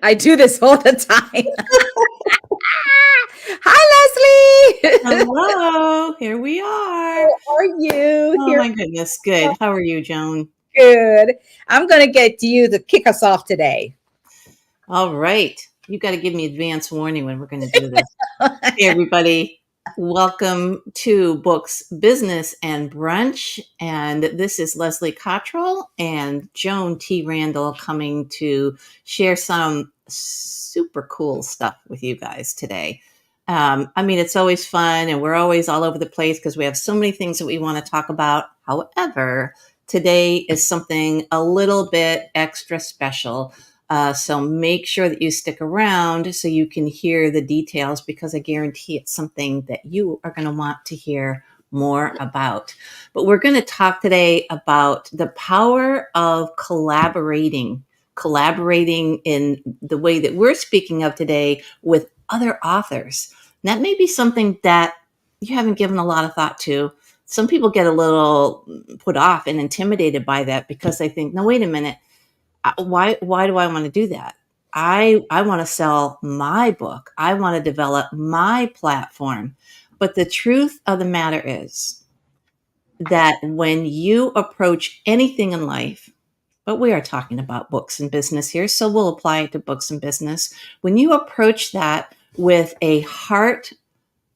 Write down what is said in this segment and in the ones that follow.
I do this all the time. Hi, Leslie. Hello, here we are. How are you? Oh Here, my goodness, good. How are you, Joan? good. I'm going to get you to kick us off today. All right. You got to give me advance warning when we're going to do this. Hey, everybody. Welcome to Books, Business, and Brunch. And this is Leslie Cottrell and Joan T. Randall coming to share some super cool stuff with you guys today. It's always fun and we're always all over the place because we have so many things that we want to talk about. However, today is something a little bit extra special. So make sure that you stick around so you can hear the details because I guarantee it's something that you are going to want to hear more about. But we're going to talk today about the power of collaborating in the way that we're speaking of today with other authors. And that may be something that you haven't given a lot of thought to. Some people get a little put off and intimidated by that because they think, no, wait a minute. Why do I want to do that? I want to sell my book. I want to develop my platform. But the truth of the matter is that when you approach anything in life, but we are talking about books and business here, so we'll apply it to books and business. When you approach that with a heart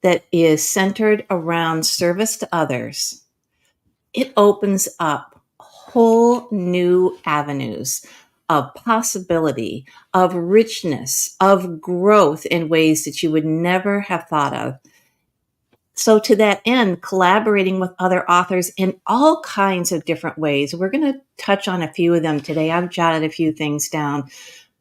that is centered around service to others, it opens up whole new avenues of possibility, of richness, of growth in ways that you would never have thought of. So to that end, collaborating with other authors in all kinds of different ways. We're going to touch on a few of them today. I've jotted a few things down,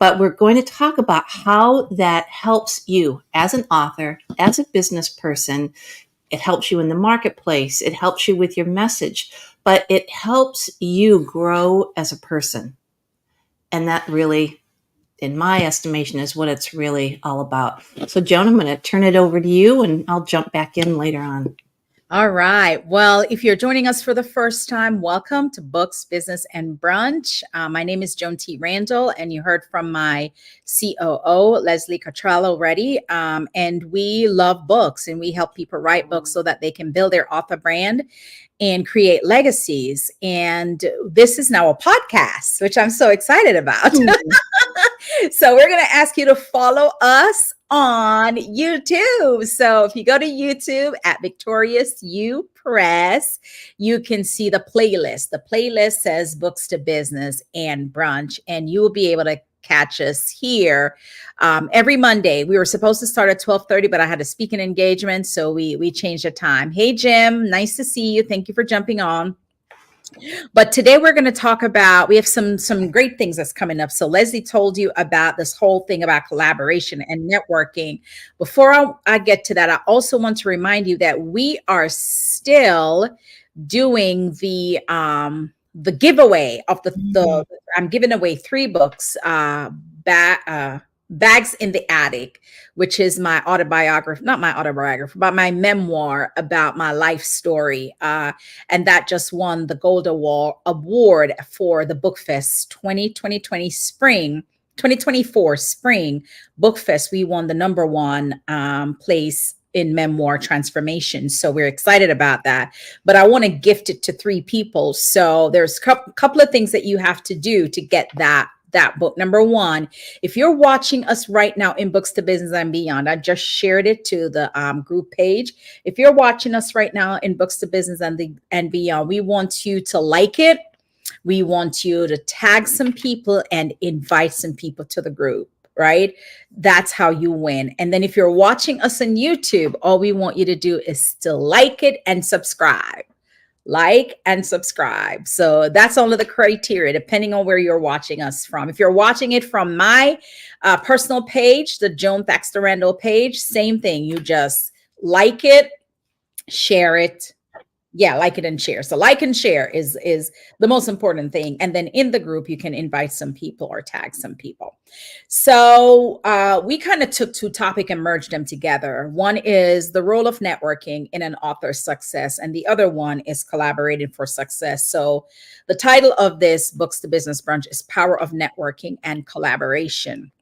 but we're going to talk about how that helps you as an author, as a business person. It helps you in the marketplace. It helps you with your message, but it helps you grow as a person. And that really, in my estimation, is what it's really all about. So, Joan, I'm going to turn it over to you and I'll jump back in later on. All right. Well, if you're joining us for the first time, welcome to Books, Business, and Brunch. My name is Joan T. Randall, and you heard from my COO, Leslie Cottrell, already. And we love books, and we help people write books so that they can build their author brand and create legacies. And this is now a podcast, which I'm so excited about. So we're going to ask you to follow us on YouTube. So if you go to YouTube at Victorious You Press, you can see the playlist. The playlist says Books to Business and Brunch, and you will be able to catch us here every Monday. We were supposed to start at 12:30, but I had a speaking engagement, so we changed the time. Hey, Jim, nice to see you. Thank you for jumping on. But today we're going to talk about, we have some great things that's coming up. So Leslie told you about this whole thing about collaboration and networking. Before I get to that, I also want to remind you that we are still doing the giveaway of the I'm giving away 3 books, Bags in the Attic, which is my autobiography, not my autobiography, but my memoir about my life story. And that just won the Gold Award for the Book Fest 2020 spring. 2024 spring Book Fest. We won the #1 place in memoir transformation. So we're excited about that. But I want to gift it to 3 people. So there's a couple of things that you have to do to get that book. #1, if you're watching us right now in Books to Business and Beyond, I just shared it to the group page. If you're watching us right now in Books to Business and Beyond, we want you to like it. We want you to tag some people and invite some people to the group, right? That's how you win. And then if you're watching us on YouTube, all we want you to do is to like it and subscribe. Like and subscribe. So that's only the criteria, depending on where you're watching us from. If you're watching it from my personal page, the Joan Thaxter Randall page, same thing. You just like it, share it. Yeah, like it and share. So like and share is the most important thing. And then in the group, you can invite some people or tag some people. So we kind of took 2 topics and merged them together. One is the role of networking in an author's success, and the other one is collaborating for success. So the title of this Books to Business Brunch is Power of Networking and Collaboration.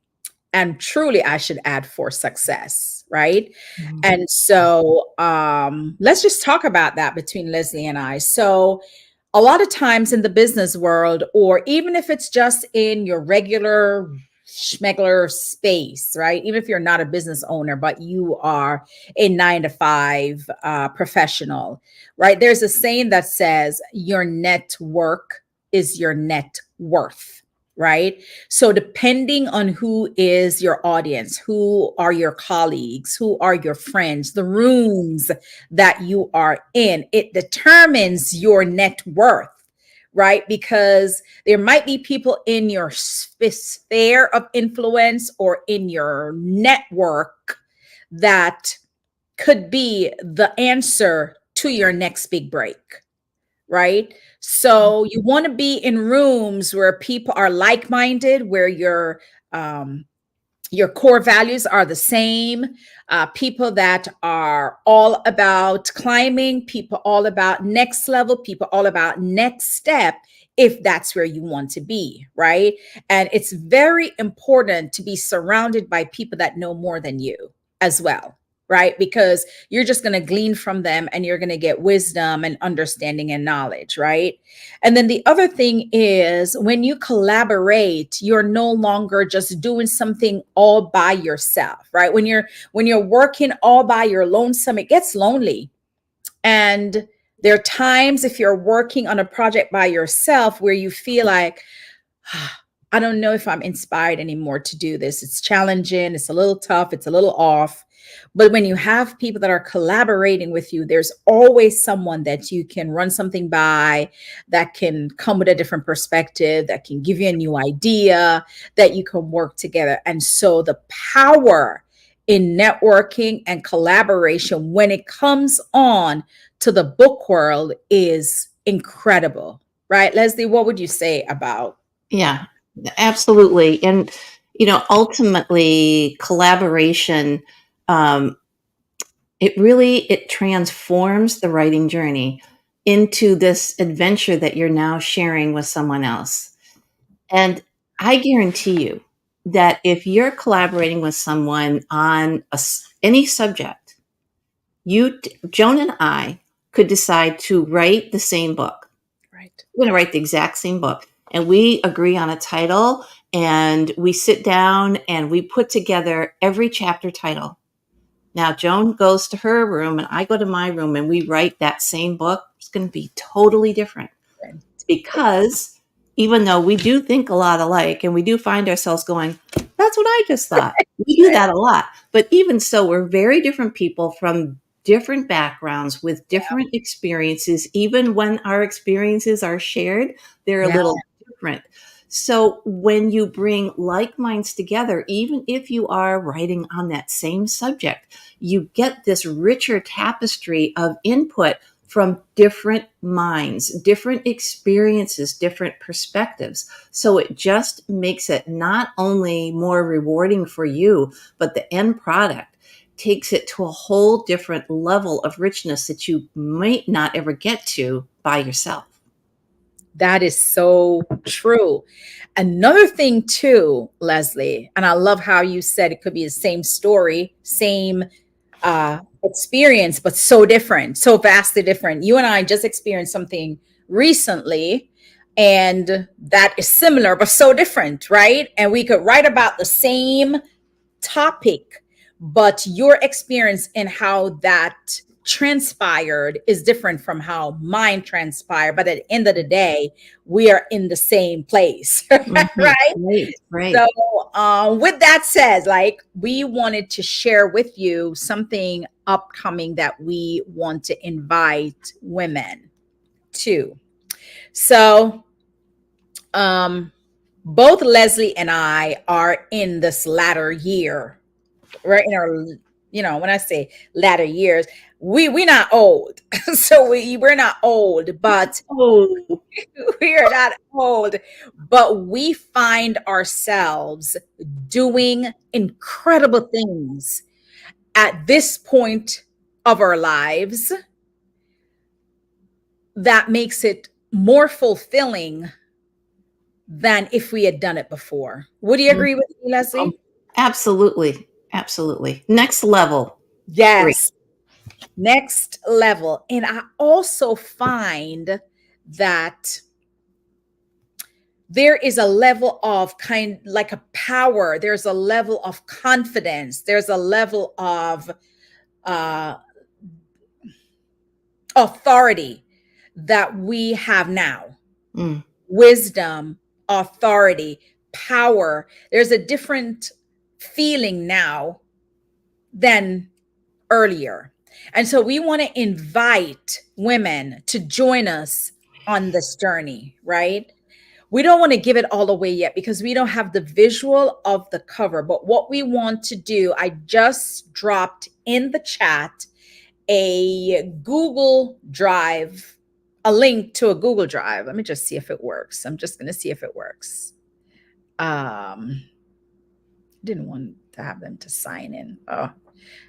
and truly I should add for success, right? Mhm. And so let's just talk about that between Leslie and I. So a lot of times in the business world, or even if it's just in your regular schmegler space, right? Even if you're not a business owner, but you are a 9 to 5 professional, right? There's a saying that says your network is your net worth, right? So, depending on who is your audience, who are your colleagues, who are your friends, the rooms that you are in, it determines your net worth, right? Because there might be people in your sphere of influence or in your network that could be the answer to your next big break, right? So you want to be in rooms where people are like-minded, where your core values are the same, people that are all about climbing, people all about next level, people all about next step, if that's where you want to be, right? And it's very important to be surrounded by people that know more than you as well, right? Because you're just going to glean from them and you're going to get wisdom and understanding and knowledge, right? And then the other thing is when you collaborate, you're no longer just doing something all by yourself, right? When you're working all by your lonesome, it gets lonely. And there are times if you're working on a project by yourself where you feel like, I don't know if I'm inspired anymore to do this. It's challenging, it's a little tough, it's a little off. But when you have people that are collaborating with you, there's always someone that you can run something by, that can come with a different perspective, that can give you a new idea, that you can work together. And so the power in networking and collaboration when it comes on to the book world is incredible, right? Leslie, what would you say about? Yeah, absolutely. And, ultimately collaboration, um, it transforms the writing journey into this adventure that you're now sharing with someone else. And I guarantee you that if you're collaborating with someone on any subject, Joan and I could decide to write the same book. Right. We're going to write the exact same book. And we agree on a title and we sit down and we put together every chapter title. Now, Joan goes to her room and I go to my room and we write that same book. It's going to be totally different because even though we do think a lot alike and we do find ourselves going, that's what I just thought. We do that a lot. But even so, we're very different people from different backgrounds with different experiences. Even when our experiences are shared, they're a Yeah. little different. So when you bring like minds together, even if you are writing on that same subject, you get this richer tapestry of input from different minds, different experiences, different perspectives. So it just makes it not only more rewarding for you, but the end product takes it to a whole different level of richness that you might not ever get to by yourself. That is so true. Another thing, too, Leslie, and I love how you said it could be the same story, same experience, but so different, so vastly different. You and I just experienced something recently, and that is similar, but so different, right? And we could write about the same topic, but your experience and how that transpired is different from how mine transpired. But at the end of the day, we are in the same place, Mhm. right? Right, right. So, with that said, like we wanted to share with you something upcoming that we want to invite women to. So, um, both Leslie and I are in this latter year, right? In our, when I say latter years, we're not old, so we're not old, but Oh, we are not old, but we find ourselves doing incredible things at this point of our lives that makes it more fulfilling than if we had done it before. Would you mm, agree with me, Leslie? Absolutely. Absolutely. Next level. 3. Yes. Next level. And I also find that there is a level of kind like a power, there's a level of confidence, there's a level of uh, authority that we have now. Mm. Wisdom, authority, power. There's a different feeling now than earlier. And so we want to invite women to join us on this journey, right? We don't want to give it all away yet because we don't have the visual of the cover. But what we want to do, I just dropped in the chat a Google Drive, a link to a Google Drive. Let me just see if it works. I'm just going to see if it works. Didn't want to have them to sign in. Oh,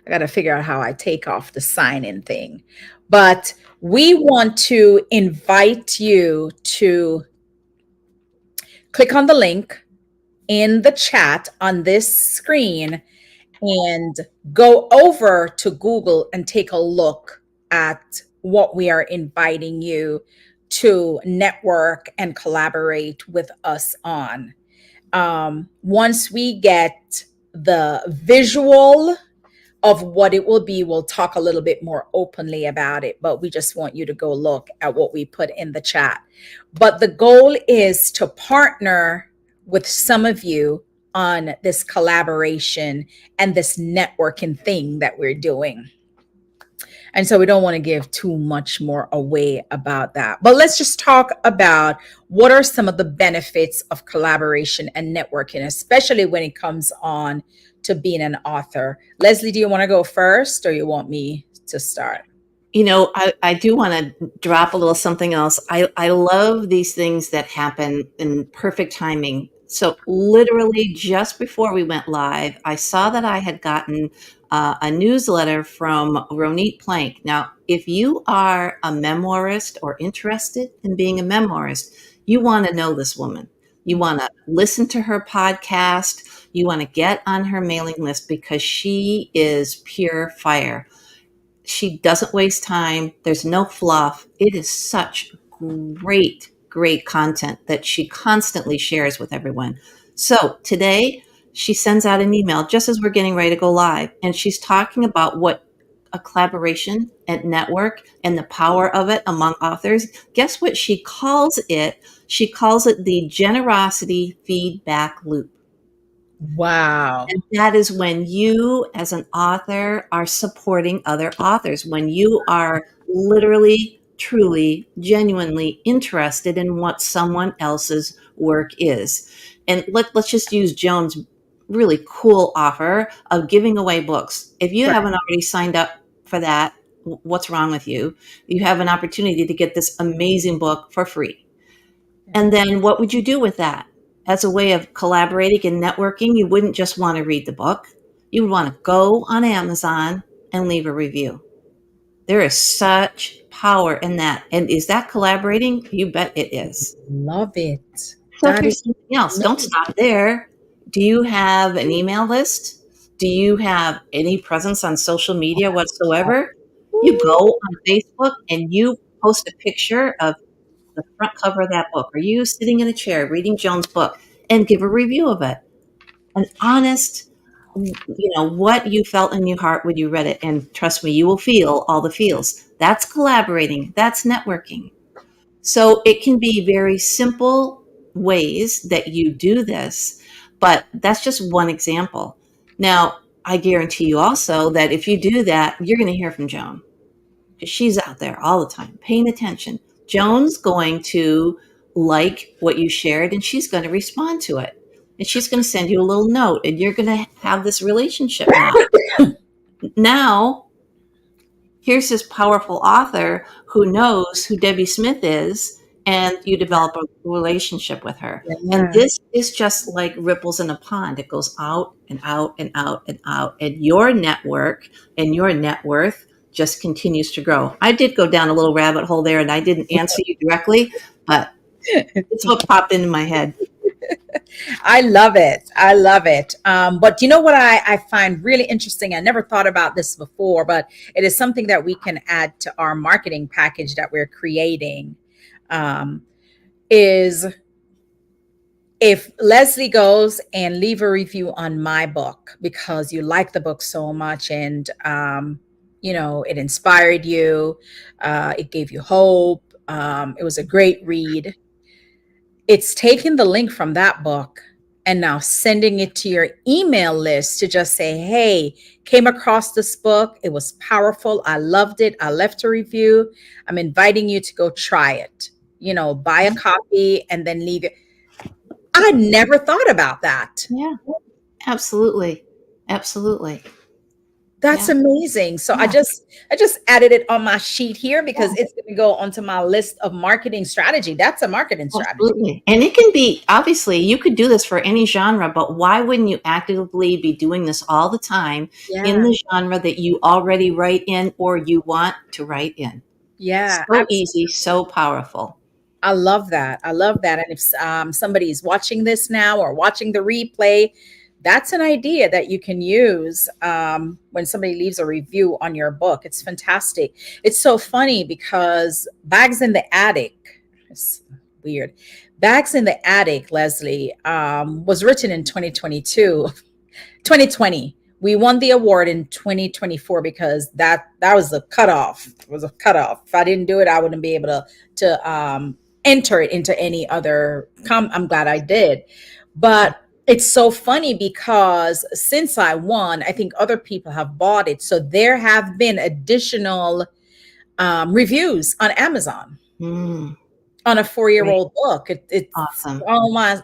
I got to figure out how I take off the sign in thing. But we want to invite you to click on the link in the chat on this screen and go over to Google and take a look at what we are inviting you to network and collaborate with us on. Once we get the visual of what it will be, we'll talk a little bit more openly about it, but we just want you to go look at what we put in the chat. But the goal is to partner with some of you on this collaboration and this networking thing that we're doing. And so we don't want to give too much more away about that. But let's just talk about what are some of the benefits of collaboration and networking, especially when it comes on to being an author. Leslie, do you want to go first or you want me to start? You know, I do want to drop a little something else. I love these things that happen in perfect timing. So literally just before we went live, I saw that I had gotten a newsletter from Ronit Plank. Now, if you are a memoirist or interested in being a memoirist, you want to know this woman. You want to listen to her podcast. You want to get on her mailing list because she is pure fire. She doesn't waste time. There's no fluff. It is such great, great content that she constantly shares with everyone. So today, she sends out an email just as we're getting ready to go live, and she's talking about what a collaboration and network and the power of it among authors. Guess what she calls it? She calls it the generosity feedback loop. Wow. And that is when you, as an author, are supporting other authors, when you are literally, truly, genuinely interested in what someone else's work is. And let's just use Joan's really cool offer of giving away books. If you Right. haven't already signed up for that, what's wrong with you? You have an opportunity to get this amazing book for free. And then what would you do with that? As a way of collaborating and networking, you wouldn't just want to read the book. You would want to go on Amazon and leave a review. There is such power in that. And is that collaborating? You bet it is. Love it. So That here's is something else. Don't stop there. Do you have an email list? Do you have any presence on social media whatsoever? You go on Facebook and you post a picture of the front cover of that book, or you sitting in a chair reading Joan's book, and give a review of it. An honest, what you felt in your heart when you read it. And trust me, you will feel all the feels. That's collaborating. That's networking. So it can be very simple ways that you do this, but that's just one example. Now, I guarantee you also that if you do that, you're going to hear from Joan. She's out there all the time paying attention. Joan's going to like what you shared and she's going to respond to it. And she's going to send you a little note and you're going to have this relationship now. Now, here's this powerful author who knows who Debbie Smith is, and you develop a relationship with her. Yeah. And this is just like ripples in a pond. It goes out and out and out and out. And your network and your net worth just continues to grow. I did go down a little rabbit hole there and I didn't answer you directly, but it's what popped into my head. I love it. I love it. But you know what I find really interesting? I never thought about this before, but it is something that we can add to our marketing package that we're creating. Um, is if Leslie goes and leave a review on my book because you like the book so much and it inspired you, it gave you hope, it was a great read. It's taking the link from that book and now sending it to your email list to just say, hey, came across this book. It was powerful. I loved it. I left a review. I'm inviting you to go try it. Buy a copy and then leave it. I never thought about that. Yeah, absolutely. Absolutely. That's Yeah. amazing. So I Yeah. just added it on my sheet here Yeah. because it's going to go onto my list of marketing strategy. That's a marketing strategy. Absolutely. And it can be, obviously, you could do this for any genre, but why wouldn't you actively be doing this all the time in Yeah. the genre that you already write in or you want to write in? Yeah. So easy, so powerful. I love that. I love that. And if somebody's watching this now or watching the replay, that's an idea that you can use when somebody leaves a review on your book. It's fantastic. It's so funny because Bags in the Attic, it's weird. Bags in the Attic, Leslie, was written in 2022. 2020. We won the award in 2024 because that was the cutoff. It was a cutoff. If I didn't do it, I wouldn't be able to enter it into any other. I'm glad I did, but it's so funny because since I won, I think other people have bought it. So there have been additional reviews on Amazon Mm, on a 4 year great. old book. Awesome.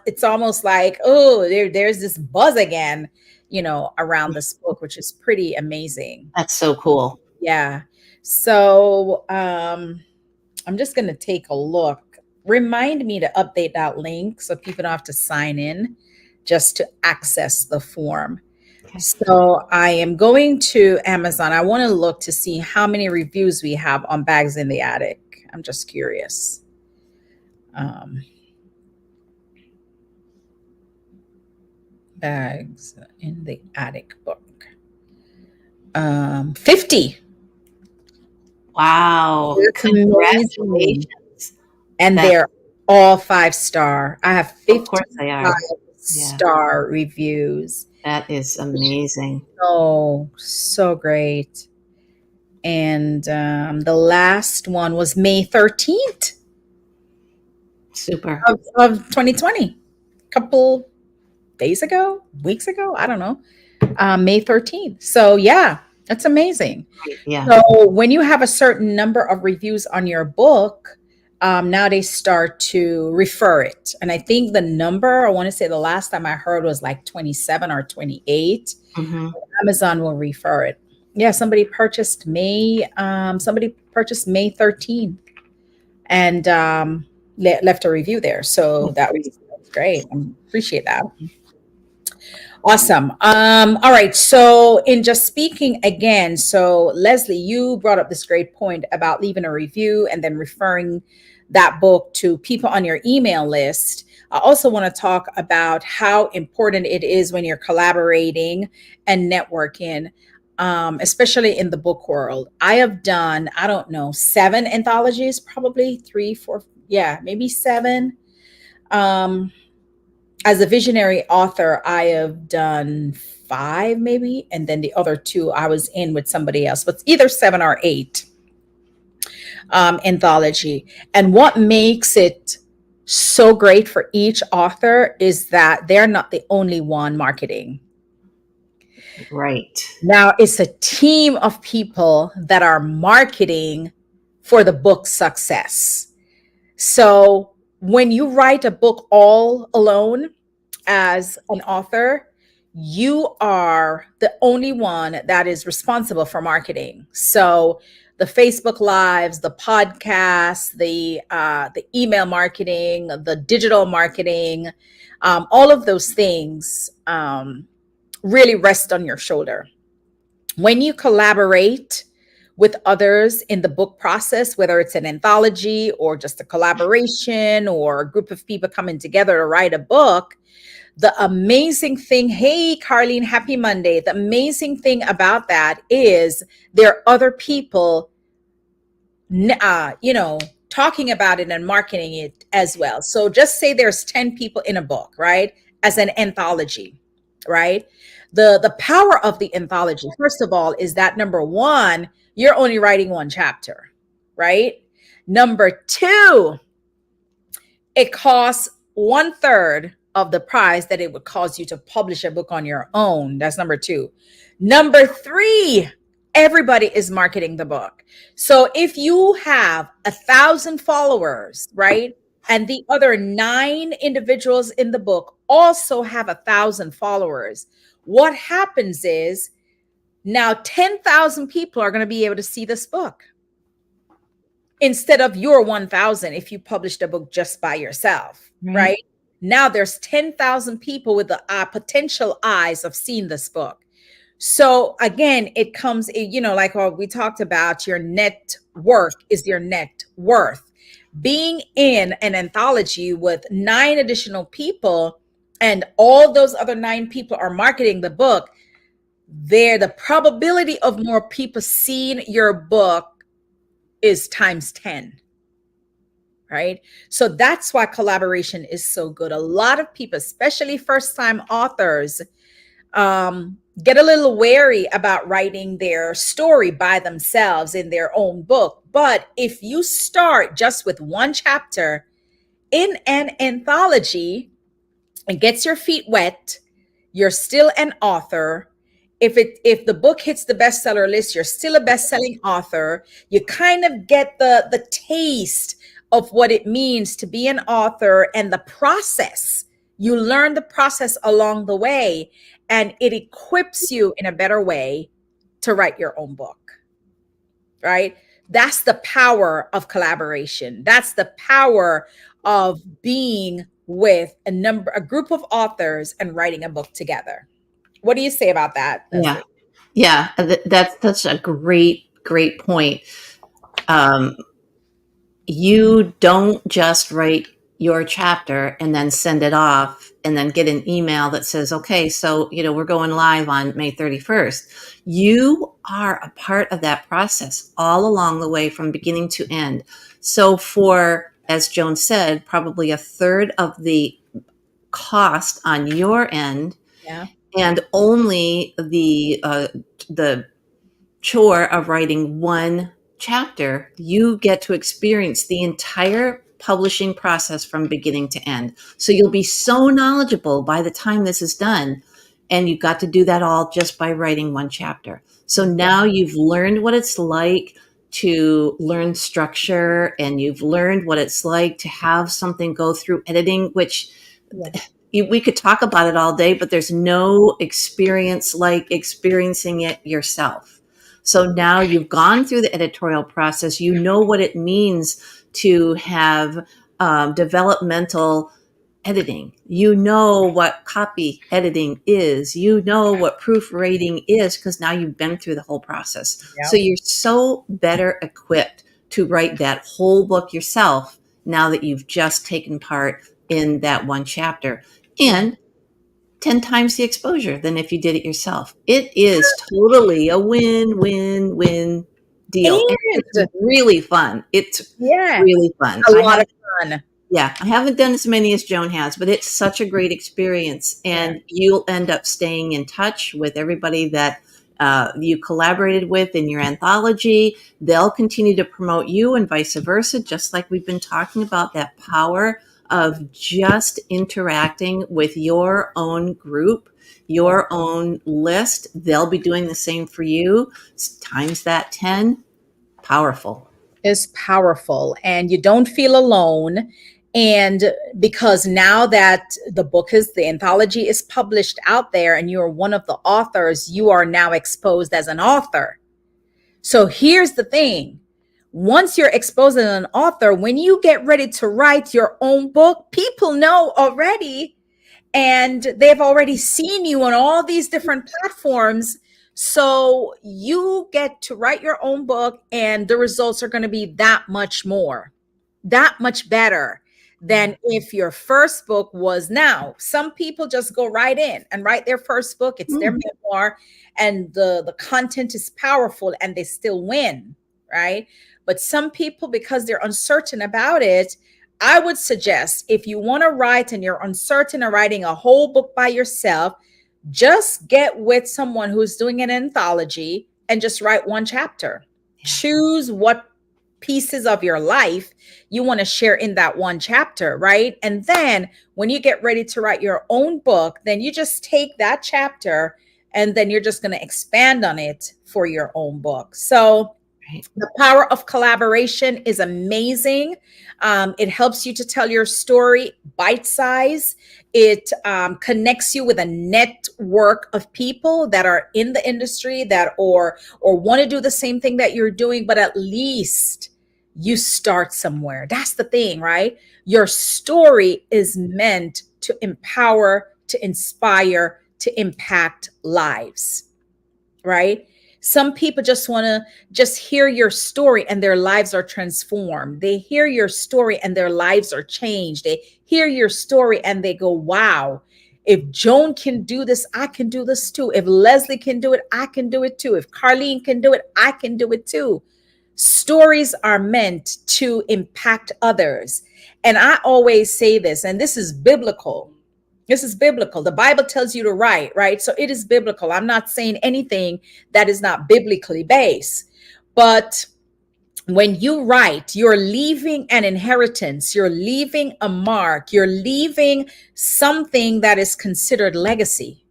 It's almost like, oh, there's this buzz again, around this book, which is pretty amazing. That's so cool. Yeah. So I'm just gonna take a look. Remind me to update that link so people don't have to sign in just to access the form. Okay. So I am going to Amazon. I want to look to see how many reviews we have on Bags in the Attic. I'm just curious. Um, Bags in the Attic book. 50. Wow. That's amazing. Congratulations. And That, they're all 5 star. I have of course they 55 are. Yeah. star reviews. That is amazing. Oh, so great. And the last one was May 13th Super. of 2020. Couple days ago, weeks ago, I don't know. May 13th. So yeah, that's amazing. Yeah. So when you have a certain number of reviews on your book, now they start to refer it. And I think the number, I want to say the last time I heard was like 27 or 28. Hmm. Amazon will refer it. Yeah, somebody purchased May 13th and left a review there. So that was great. I appreciate that. Awesome. All right. So, in just speaking again, so Leslie, you brought up this great point about leaving a review and then referring that book to people on your email list. I also want to talk about how important it is when you're collaborating and networking, especially in the book world. I have done, I don't know, 7 anthologies, probably 3, 4, yeah, maybe 7. Um, as a visionary author, I have done 5 maybe, and then the other 2 I was in with somebody else, but it's either 7 or 8 anthology. And what makes it so great for each author is that they're not the only one marketing. Right. Now it's a team of people that are marketing for the book's success. So when you write a book all alone, as an author, you are the only one that is responsible for marketing. So the Facebook Lives, the podcasts, the email marketing, the digital marketing, all of those things really rest on your shoulder. When you collaborate with others in the book process, whether it's an anthology or just a collaboration or a group of people coming together to write a book, The amazing thing, hey, Carlene, happy Monday. The amazing thing about that is there are other people, talking about it and marketing it as well. So just say there's 10 people in a book, right? As an anthology, right? The power of the anthology, first of all, is that number one, you're only writing one chapter, right? Number two, it costs one third of the price that it would cost you to publish a book on your own. That's number two. Number three, everybody is marketing the book. So if you have 1,000 followers, right, and the other 9 individuals in the book also have 1,000 followers, what happens is now 10,000 people are going to be able to see this book instead of your 1,000 if you published a book just by yourself, right? Now there's 10,000 people with the potential eyes of seeing this book. So again, it comes, like what we talked about, your net worth is your net worth. Being in an anthology with 9 additional people and all those other 9 people are marketing the book, the probability of more people seeing your book is times 10. Right? So that's why collaboration is so good. A lot of people, especially first-time authors, get a little wary about writing their story by themselves in their own book. But if you start just with one chapter in an anthology, it gets your feet wet, you're still an author. If the book hits the bestseller list, you're still a best-selling author. You kind of get the taste of what it means to be an author and the process. You learn the process along the way, and it equips you in a better way to write your own book, right? That's the power of collaboration. That's the power of being with a group of authors and writing a book together. What do you say about that, Yeah. Leslie? Yeah. That's such a great point. You don't just write your chapter and then send it off and then get an email that says, okay, so, we're going live on May 31st. You are a part of that process all along the way from beginning to end. So for, as Joan said, probably a third of the cost on your end, Yeah. and only the chore of writing one chapter, you get to experience the entire publishing process from beginning to end. So you'll be so knowledgeable by the time this is done. And you've got to do that all just by writing one chapter. So now you've learned what it's like to learn structure, and you've learned what it's like to have something go through editing, which we could talk about it all day, but there's no experience like experiencing it yourself. So now you've gone through the editorial process. You know what it means to have developmental editing. You know what copy editing is. You know what proofreading is, because now you've been through the whole process. Yeah. So you're so better equipped to write that whole book yourself now that you've just taken part in that one chapter. And 10 times the exposure than if you did it yourself. It is totally a win-win-win deal. And it's really fun. It's really fun. A lot of fun. Yeah, I haven't done as many as Joan has, but it's such a great experience. And you'll end up staying in touch with everybody that you collaborated with in your anthology. They'll continue to promote you and vice versa, just like we've been talking about, that power of just interacting with your own group, your own list. They'll be doing the same for you. Times that 10, powerful. Is powerful, and you don't feel alone. And because now that the anthology is published out there and you're one of the authors, you are now exposed as an author. So here's the thing. Once you're exposed as an author, when you get ready to write your own book, people know already, and they've already seen you on all these different platforms. So you get to write your own book, and the results are going to be that much better, than if your first book was. Now, some people just go right in and write their first book. It's their memoir, and the content is powerful and they still win, right? But some people, because they're uncertain about it, I would suggest, if you want to write and you're uncertain of writing a whole book by yourself, just get with someone who's doing an anthology and just write one chapter. Choose what pieces of your life you want to share in that one chapter, right? And then when you get ready to write your own book, then you just take that chapter and then you're just going to expand on it for your own book. So the power of collaboration is amazing. It helps you to tell your story bite size. It connects you with a network of people that are in the industry that or want to do the same thing that you're doing, but at least you start somewhere. That's the thing, right? Your story is meant to empower, to inspire, to impact lives, right? Some people just want to just hear your story and their lives are transformed. They hear your story and their lives are changed. They hear your story and they go, wow, if Joan can do this, I can do this too. If Leslie can do it, I can do it too. If Carlene can do it, I can do it too. Stories are meant to impact others. And I always say this, and this is biblical. This is biblical. The Bible tells you to write, right? So it is biblical. I'm not saying anything that is not biblically based. But when you write, you're leaving an inheritance. You're leaving a mark. You're leaving something that is considered legacy.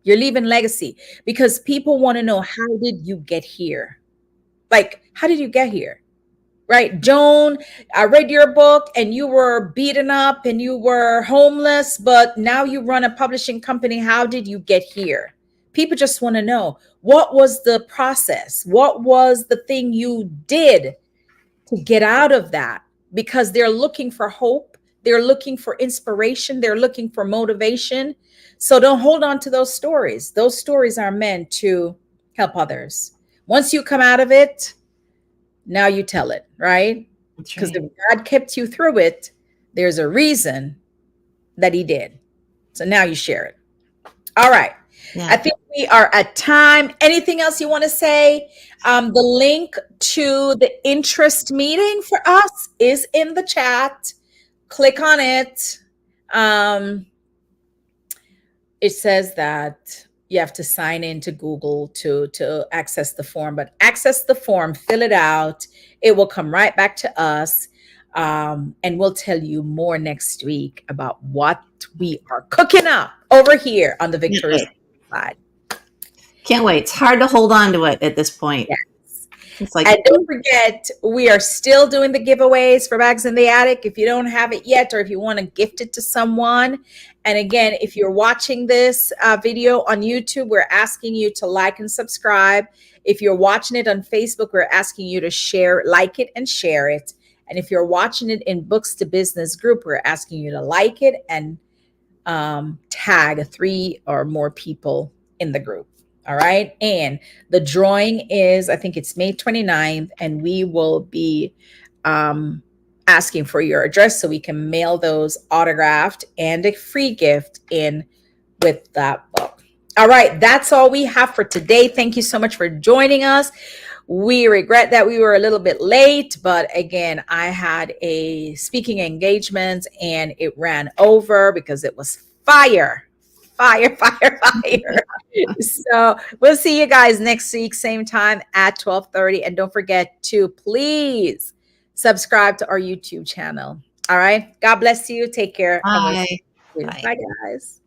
You're leaving legacy because people want to know, how did you get here? Like, how did you get here? Right? Joan, I read your book and you were beaten up and you were homeless, but now you run a publishing company. How did you get here? People just want to know, what was the process? What was the thing you did to get out of that? Because they're looking for hope. They're looking for inspiration. They're looking for motivation. So don't hold on to those stories. Those stories are meant to help others. Once you come out of it, now you tell it, right? Because if God kept you through it, there's a reason that he did. So now you share it. All right. Yeah. I think we are at time. Anything else you want to say? The link to the interest meeting for us is in the chat. Click on it. It says that you have to sign into Google to access the form, but access the form, fill it out. It will come right back to us. And we'll tell you more next week about what we are cooking up over here on the Victorious side. Can't wait. It's hard to hold on to it at this point. Yes. It's like, and don't forget, we are still doing the giveaways for Bags in the Attic. If you don't have it yet, or if you want to gift it to someone. And again, if you're watching this video on YouTube, we're asking you to like and subscribe. If you're watching it on Facebook, we're asking you to share, like it and share it. And if you're watching it in Books to Business group, we're asking you to like it and tag 3 or more people in the group. All right. And the drawing is, I think it's May 29th, and we will be asking for your address so we can mail those autographed and a free gift in with that book. All right. That's all we have for today. Thank you so much for joining us. We regret that we were a little bit late, but again, I had a speaking engagement and it ran over because it was fire. So we'll see you guys next week, same time at 12:30. And don't forget to please subscribe to our YouTube channel. All right. God bless you. Take care. Bye. Bye, guys.